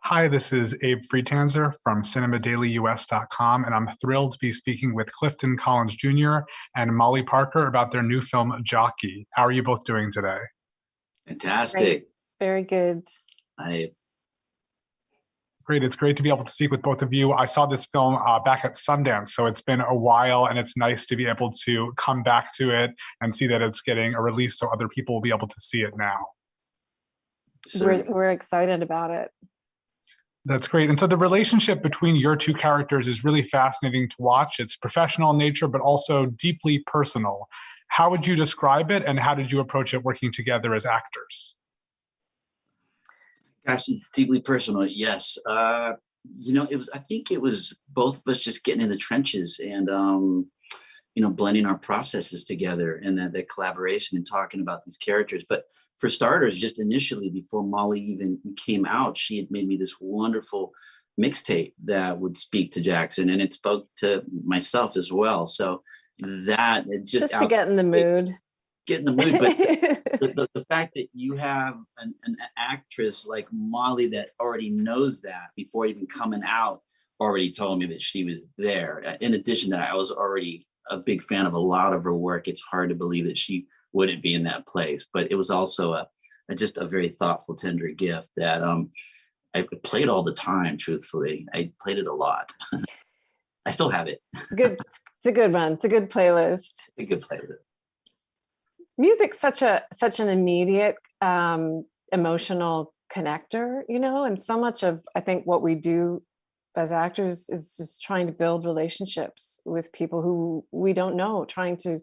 Hi, this is Abe Friedtanzer from cinemadailyus.com, and I'm thrilled to be speaking with Clifton Collins Jr. and Molly Parker about their new film, Jockey. How are you both doing today? Fantastic. Great. Very good. I Great. It's great to be able to speak with both of you. I saw this film back at Sundance, so it's been a while, and it's nice to be able to come back to it and see that it's getting a release so other people will be able to see it now. We're excited about it. That's great. And so the relationship between your two characters is really fascinating to watch. It's professional in nature, but also deeply personal. How would you describe it, and how did you approach it working together as actors? Gosh, deeply personal. Yes. I think it was both of us just getting in the trenches and, blending our processes together and that collaboration and talking about these characters. But for starters, just initially before Molly even came out, she had made me this wonderful mixtape that would speak to Jackson, and it spoke to myself as well. So that it just to get in the mood. Get in the mood. But the fact that you have an actress like Molly that already knows that before even coming out, already told me that she was there. In addition to that, I was already a big fan of a lot of her work. It's hard to believe that she wouldn't be in that place, but it was also just a very thoughtful, tender gift that I played all the time. Truthfully, I played it a lot. I still have it. Good. It's a good one. It's a good playlist. A good playlist. Music's such an immediate emotional connector, and so much of I think what we do as actors is just trying to build relationships with people who we don't know, trying to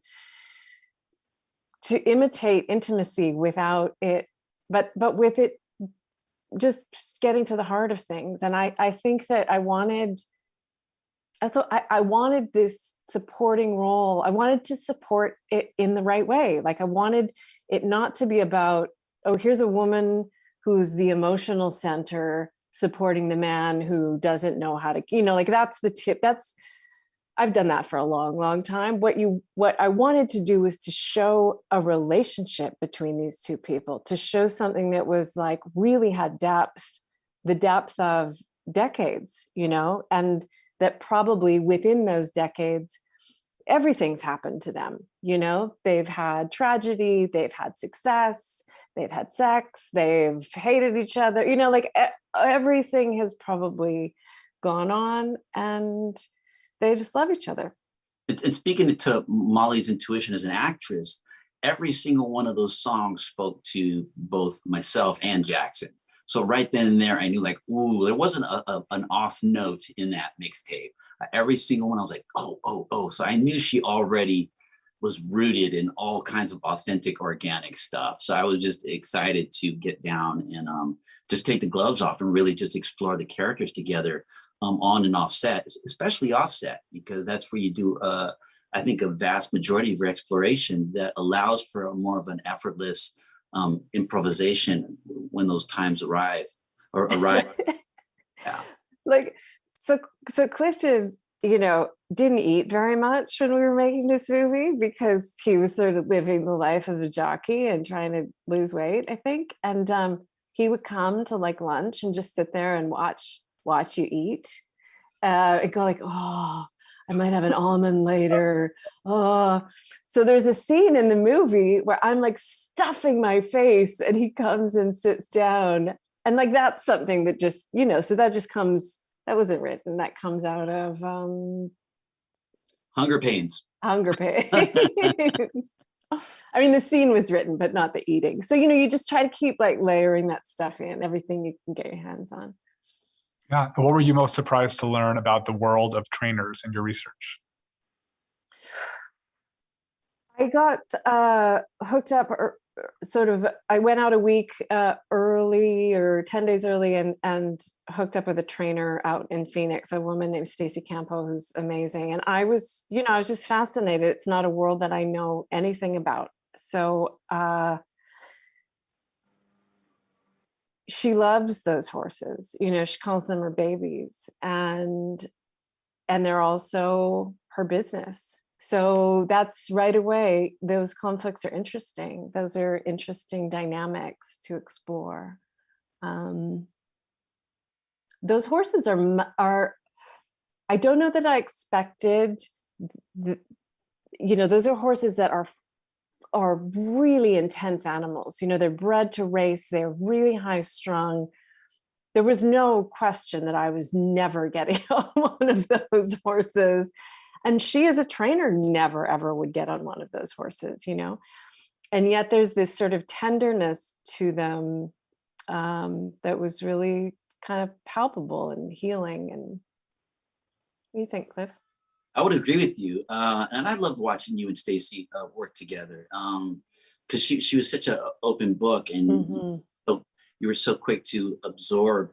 imitate intimacy without it, but with it just getting to the heart of things. And I think that I wanted this supporting role. I wanted to support it in the right way. Like I wanted it not to be about, oh, here's a woman who's the emotional center supporting the man who doesn't know how to, like that's the tip. I've done that for a long, long time. What I wanted to do was to show a relationship between these two people, to show something that was like really had depth, the depth of decades, and that probably within those decades, everything's happened to them. They've had tragedy, they've had success, they've had sex, they've hated each other, everything has probably gone on, and they just love each other. And speaking to Molly's intuition as an actress, every single one of those songs spoke to both myself and Jackson. So right then and there, I knew like, ooh, there wasn't an off note in that mixtape. Every single one, I was like, oh. So I knew she already was rooted in all kinds of authentic, organic stuff. So I was just excited to get down and just take the gloves off and really just explore the characters together. On and off set, especially offset, because that's where you do, I think, a vast majority of your exploration that allows for more of an effortless improvisation when those times arrive. Yeah. Like, so Clifton, didn't eat very much when we were making this movie because he was sort of living the life of a jockey and trying to lose weight, I think. And he would come to like lunch and just sit there and watch you eat and go like, oh, I might have an almond later. Oh, so there's a scene in the movie where I'm like stuffing my face and he comes and sits down, and like that's something that just, so that just comes, that wasn't written, that comes out of Hunger pains. I mean, the scene was written, but not the eating. So, you just try to keep like layering that stuff in, everything you can get your hands on. Yeah. What were you most surprised to learn about the world of trainers in your research? I got hooked up, or I went out a week early or 10 days early and hooked up with a trainer out in Phoenix, a woman named Stacy Campo, who's amazing. And I was just fascinated. It's not a world that I know anything about. So she loves those horses, she calls them her babies, and they're also her business. So that's right away, those conflicts are interesting. Those are interesting dynamics to explore. those horses are, I don't know that I expected, those are horses that are really intense animals. They're bred to race. They're really high strung. There was no question that I was never getting on one of those horses. And she as a trainer never, ever would get on one of those horses, And yet there's this sort of tenderness to them that was really kind of palpable and healing. And what do you think, Cliff? I would agree with you. And I loved watching you and Stacy work together because she was such an open book, and you were so quick to absorb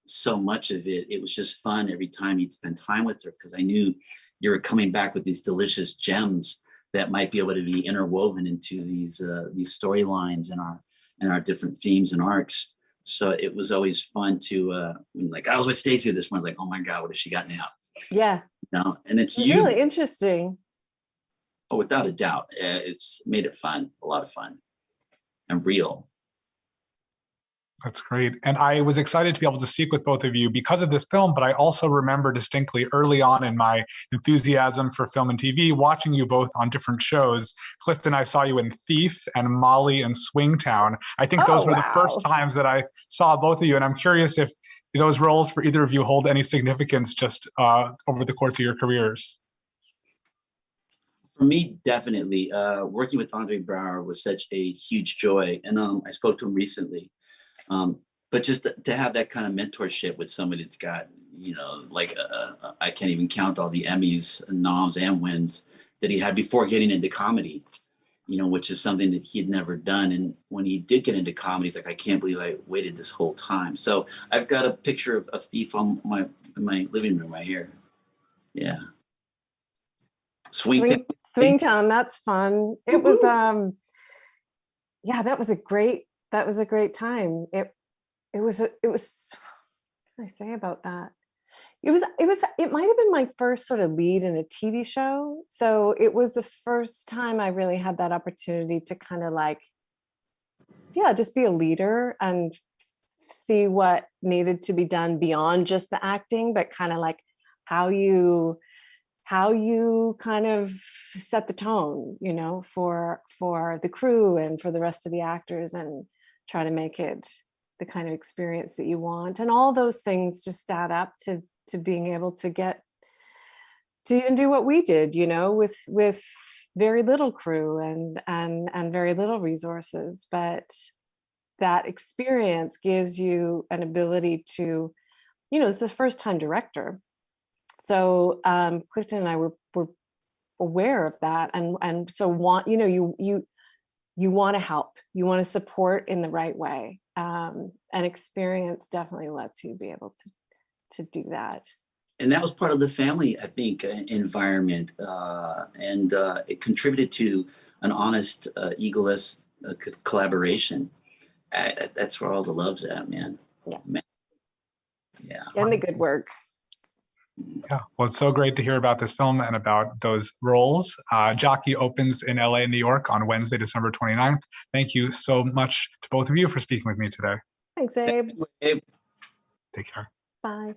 so much of it. It was just fun every time you'd spend time with her, because I knew you were coming back with these delicious gems that might be able to be interwoven into these storylines and our different themes and arcs. So it was always fun to like, I was with Stacy this morning, like, oh my God, what has she got now? Yeah. No, and it's really interesting. Oh, without a doubt, it's made it fun, a lot of fun, and real. That's great. And I was excited to be able to speak with both of you because of this film, but I also remember distinctly early on in my enthusiasm for film and TV, watching you both on different shows. Clifton, I saw you in Thief, and Molly in Swingtown. I think those were the first times that I saw both of you, and I'm curious if those roles for either of you hold any significance just over the course of your careers. For me, definitely. Working with Andre Braugher was such a huge joy. And I spoke to him recently. But just to have that kind of mentorship with somebody that's got, like I can't even count all the Emmys, noms, and wins that he had before getting into comedy, which is something that he had never done. And when he did get into comedy, he's like, I can't believe I waited this whole time. So I've got a picture of Thief on my living room right here. Yeah. Swingtown, that's fun. It was that was a great time. It was what can I say about that? It might have been my first sort of lead in a TV show. So it was the first time I really had that opportunity to kind of like, just be a leader and see what needed to be done beyond just the acting, but kind of like how you kind of set the tone, for the crew and for the rest of the actors, and try to make it the kind of experience that you want. And all those things just add up to being able to get to and do what we did, with very little crew and very little resources. But that experience gives you an ability to, it's the first time director. So Clifton and I were aware of that, and so you want to help, you want to support in the right way, and experience definitely lets you be able to do that. And that was part of the family, I think, environment, and it contributed to an honest, egoless collaboration. That's where all the love's at, man. Yeah. Man. Yeah. And the good work. Yeah, well, it's so great to hear about this film and about those roles. Jockey opens in LA and New York on Wednesday, December 29th. Thank you so much to both of you for speaking with me today. Thanks, Abe. Abe. Take care. Bye.